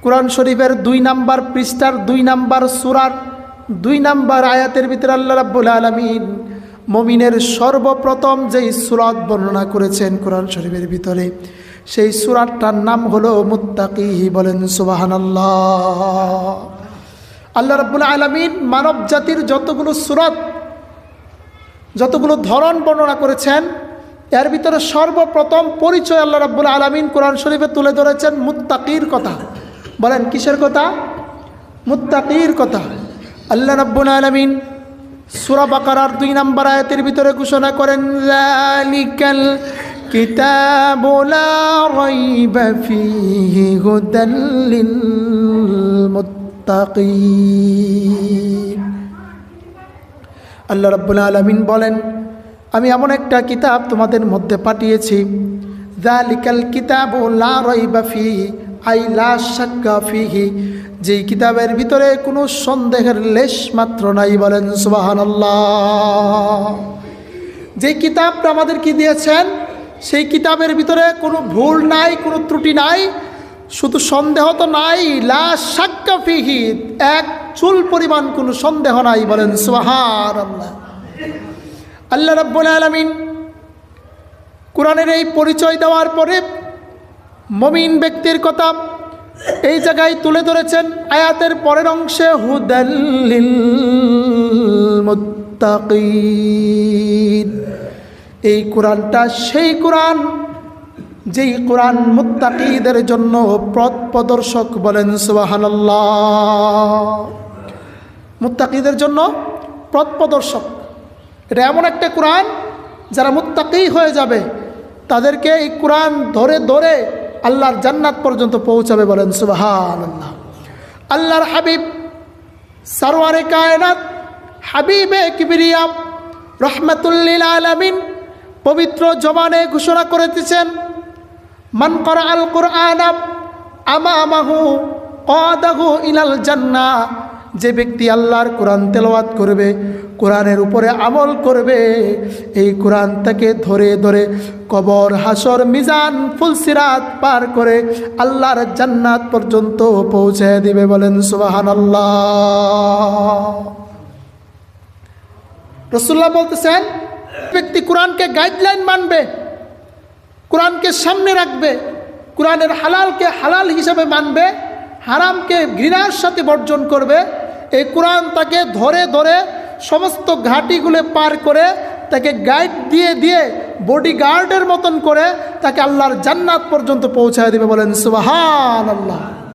কুরআন শরীফের 2 নম্বর পৃষ্ঠার 2 নম্বর সূরার 2 নম্বর আয়াতের ভিতরে আল্লাহ রাব্বুল আলামিন মুমিনের সর্বপ্রথম যেই সূরাত বর্ণনা করেছেন কুরআন শরীফের ভিতরে, সেই সূরাটার নাম হলো মুত্তাকি। বলেন সুবহানাল্লাহ। আল্লাহ রাব্বুল আলামিন মানব জাতির যতগুলো সূরাত, যতগুলো ধরন বর্ণনা করেছেন, এর ভিতরে সর্বপ্রথম পরিচয় আল্লাহ রাব্বুল আলামিন কোরআন শরীফে তুলে ধরেছেন মুত্তাকির কথা। বলেন কিসের কথা? মুত্তাকির কথা। আল্লাহ রাব্বুল আলামিন সূরা বাকারার 2 নম্বর আয়াতের ভিতরে ঘোষণা করেন, যালিকাল কিতাবু লা রাইবা ফীহি হুদাল লিল মুত্তাকিন। আল্লাহ রাব্বুল আলামিন বলেন, আমি এমন একটা কিতাব তোমাদের মধ্যে পাঠিয়েছি, যালিকাল কিতাবু লা রাইবা ফীহি আই লা শাক্কা ফীহি, যেই কিতাবের ভিতরে কোনো সন্দেহের লেশ মাত্র নাই। বলেন সুবহানাল্লাহ। যেই কিতাবটা আমাদেরকে দিয়েছেন, সেই কিতাবের ভিতরে কোনো ভুল নাই, কোনো ত্রুটি নাই, শুধু সন্দেহ তো নাই, লা শাক্কা ফীহি, এক চুল পরিমাণ কোনো সন্দেহ নাই। বলেন সুবহানাল্লাহ। আল্লাহ রাব্বুল আলামিন কোরআনের এই পরিচয় দেওয়ার পরে মুমিন ব্যক্তির কথা এই জায়গায় তুলে ধরেছেন আয়াতের পরের অংশে, হুদাল লিল মুত্তাকিন। এই কোরআনটা সেই কোরআন যেই কোরআন মুত্তাকিদের জন্য পথ প্রদর্শক। বলেন সুবহানাল্লাহ। মুত্তাকিদের জন্য পথ প্রদর্শক। এটা এমন একটা কোরআন, যারা মুত্তাকি হয়ে যাবে তাদেরকে এই কোরআন ধরে ধরে আল্লাহর জান্নাত পর্যন্ত পৌঁছাবে। বলেন সুবহানাল্লাহ। আল্লাহর হাবিব সরওয়ারে কায়নাত হাবিবে কিবরিয়া রাহমাতুল লিল আলামিন পবিত্র জবানে ঘোষণা করেছেন, মান ক্বরাআল কুরআনা আমামাহু ক্বাদাহু ইলাল জান্নাহ। যে ব্যক্তি আল্লাহর কোরআন তেলাওয়াত করবে, কোরআনের উপরে আমল করবে, এই কোরআন তাকে ধরে ধরে কবর, হাসর, মিজান, ফুলসিরাত পার করে আল্লাহর জান্নাত পর্যন্ত পৌঁছে দিবে। বলেন সুবহানাল্লাহ। রাসূলুল্লাহ বলতেছেন, ব্যক্তি কোরআনকে গাইডলাইন মানবে, কোরআনকে সামনে রাখবে, কোরআনের হালালকে হালাল হিসাবে মানবে, হারামকে ঘৃণার সাথে বর্জন করবে, এই কোরআন তাকে ধরে ধরে সমস্ত ঘাটিগুলো পার করে তাকে গাইড দিয়ে দিয়ে বডিগার্ডের মতন করে তাকে আল্লাহর জান্নাত পর্যন্ত পৌঁছায় দেবে। বলেন সুবহানাল্লাহ।